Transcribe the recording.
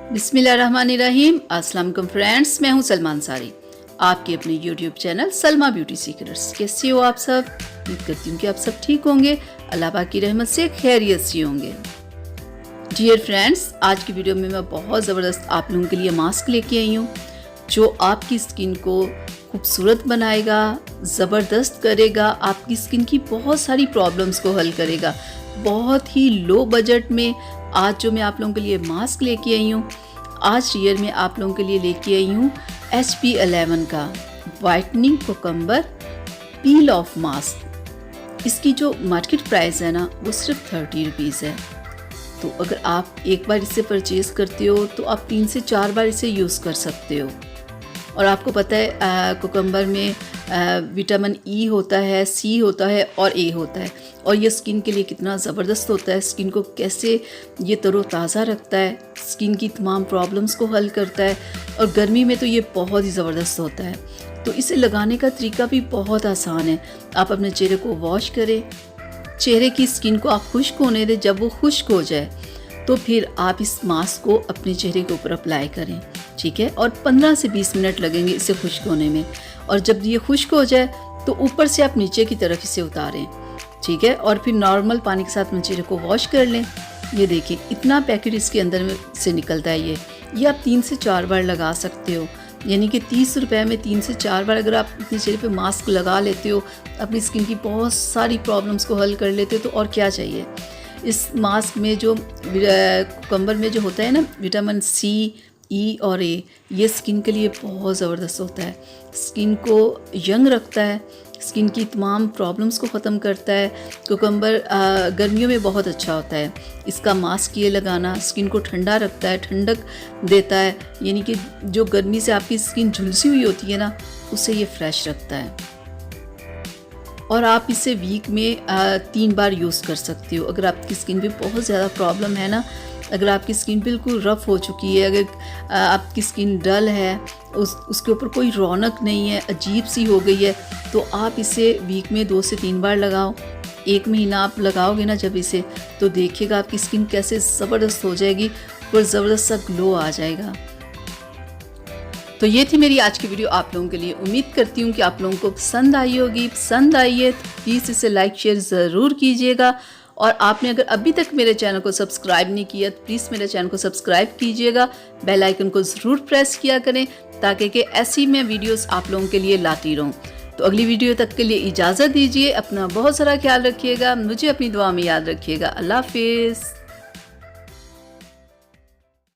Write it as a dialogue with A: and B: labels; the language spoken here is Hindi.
A: बिस्मिल्लाहिर्रहमानिर्रहीम। अस्सलाम वालेकुम फ्रेंड्स, मैं हूं सलमा अंसारी, आपके अपने YouTube channel Salma beauty secrets. कैसे हो आप सब? उम्मीद करती हूँ कि आप सब ठीक होंगे, अल्लाह पाक की रहमत से खैरियत से होंगे। डियर फ्रेंड्स, आज की वीडियो में मैं बहुत ज़बरदस्त आप लोगों के लिए मास्क लेके आई हूँ जो आपकी स्किन को खूबसूरत बनाएगा, ज़बरदस्त करेगा, आपकी स्किन की बहुत सारी प्रॉब्लम्स को हल करेगा। बहुत ही लो बजट में आज जो मैं आप लोगों के लिए मास्क लेके आई हूँ, आज ईयर में आप लोगों के लिए लेके आई हूँ HP11 का whitening cucumber peel of mask. इसकी जो मार्केट प्राइस है ना, वो सिर्फ 30 रुपीज़ है। तो अगर आप एक बार इसे परचेज़ करते हो तो आप 3 से 4 बार इसे यूज़ कर सकते हो। और आपको पता है कोकम्बर में विटामिन ई होता है, सी होता है और ए होता है, और ये स्किन के लिए कितना ज़बरदस्त होता है। स्किन को कैसे ये तरोताज़ा रखता है, स्किन की तमाम प्रॉब्लम्स को हल करता है, और गर्मी में तो ये बहुत ही ज़बरदस्त होता है। तो इसे लगाने का तरीका भी बहुत आसान है। आप अपने चेहरे को वॉश करें, चेहरे की स्किन को आप खुश्क होने दें। जब वो खुश्क हो जाए तो फिर आप इस मास्क को अपने चेहरे के ऊपर अप्लाई करें, ठीक है। और 15 से 20 मिनट लगेंगे इसे खुश्क होने में। और जब ये खुश्क हो जाए तो ऊपर से आप नीचे की तरफ इसे उतारें, ठीक है। और फिर नॉर्मल पानी के साथ अपने चेहरे को वॉश कर लें। ये देखिए, इतना पैकेट इसके अंदर में से निकलता है। ये आप 3 से 4 बार लगा सकते हो, यानी कि 30 रुपये में 3 से 4 बार अगर आप अपने चेहरे पे मास्क लगा लेते हो, अपनी स्किन की बहुत सारी प्रॉब्लम्स को हल कर लेते हो, तो और क्या चाहिए। इस मास्क में जो कोकम्बर में जो होता है ना, विटामिन सी, ई और ए, ये स्किन के लिए बहुत ज़बरदस्त होता है। स्किन को यंग रखता है, स्किन की तमाम प्रॉब्लम्स को ख़त्म करता है। कोकम्बर गर्मियों में बहुत अच्छा होता है। इसका मास्क ये लगाना स्किन को ठंडा रखता है, ठंडक देता है, यानी कि जो गर्मी से आपकी स्किन झुलसी हुई होती है ना, उसे ये फ्रेश रखता है। और आप इसे वीक में 3 बार यूज़ कर सकते हो। अगर आपकी स्किन पे बहुत ज़्यादा प्रॉब्लम है ना, अगर आपकी स्किन बिल्कुल रफ़ हो चुकी है, अगर आपकी स्किन डल है, उसके ऊपर कोई रौनक नहीं है, अजीब सी हो गई है, तो आप इसे वीक में 2 से 3 बार लगाओ। 1 महीना आप लगाओगे ना जब इसे, तो देखिएगा आपकी स्किन कैसे ज़बरदस्त हो जाएगी और ज़बरदस्त सा ग्लो आ जाएगा। तो ये थी मेरी आज की वीडियो आप लोगों के लिए। उम्मीद करती हूँ कि आप लोगों को पसंद आई होगी। पसंद आई है तो प्लीज़ इसे लाइक शेयर ज़रूर कीजिएगा। और आपने अगर अभी तक मेरे चैनल को सब्सक्राइब नहीं किया तो प्लीज़ मेरे चैनल को सब्सक्राइब कीजिएगा। बेल आइकन को ज़रूर प्रेस किया करें ताकि कि ऐसी मैं वीडियोस आप लोगों के लिए लाती रहूँ। तो अगली वीडियो तक के लिए इजाज़त दीजिए। अपना बहुत सारा ख्याल रखिएगा, मुझे अपनी दुआ में याद रखिएगा। अल्लाह हाफिज़।